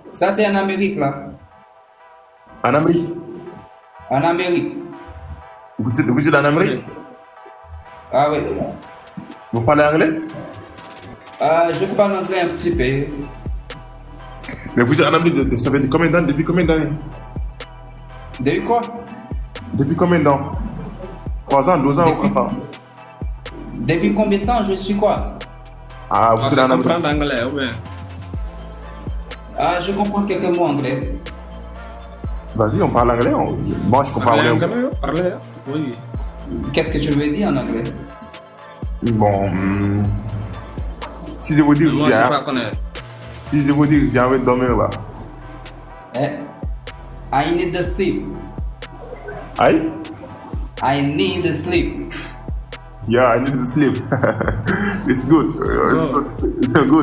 Ça, c'est en Amérique, là. En Amérique. En Amérique. Vous êtes en Amérique? Ah oui. Vous parlez anglais? Je parle anglais un petit peu. Mais vous êtes en Amérique, ça fait combien d'années? Depuis combien d'années? Depuis quoi? Depuis combien de temps? 3 ans, 2 ans ou 4 ans? Depuis combien de temps je suis quoi? Ah, vous êtes Ça en Amérique. comprend l'anglais, ou bien? Je comprends quelques mots anglais. Vas-y, on parle anglais. Moi, je comprends Parlez anglais. anglais, parlez. Oui. Qu'est-ce que tu veux dire en anglais? Bon, si je vous dis, Moi, je ne sais pas connaître. si je vous dis que j'ai envie de dormir là. Eh? I need the sleep. Aïe? I need the sleep. Yeah, I need to sleep. It's good. It's good.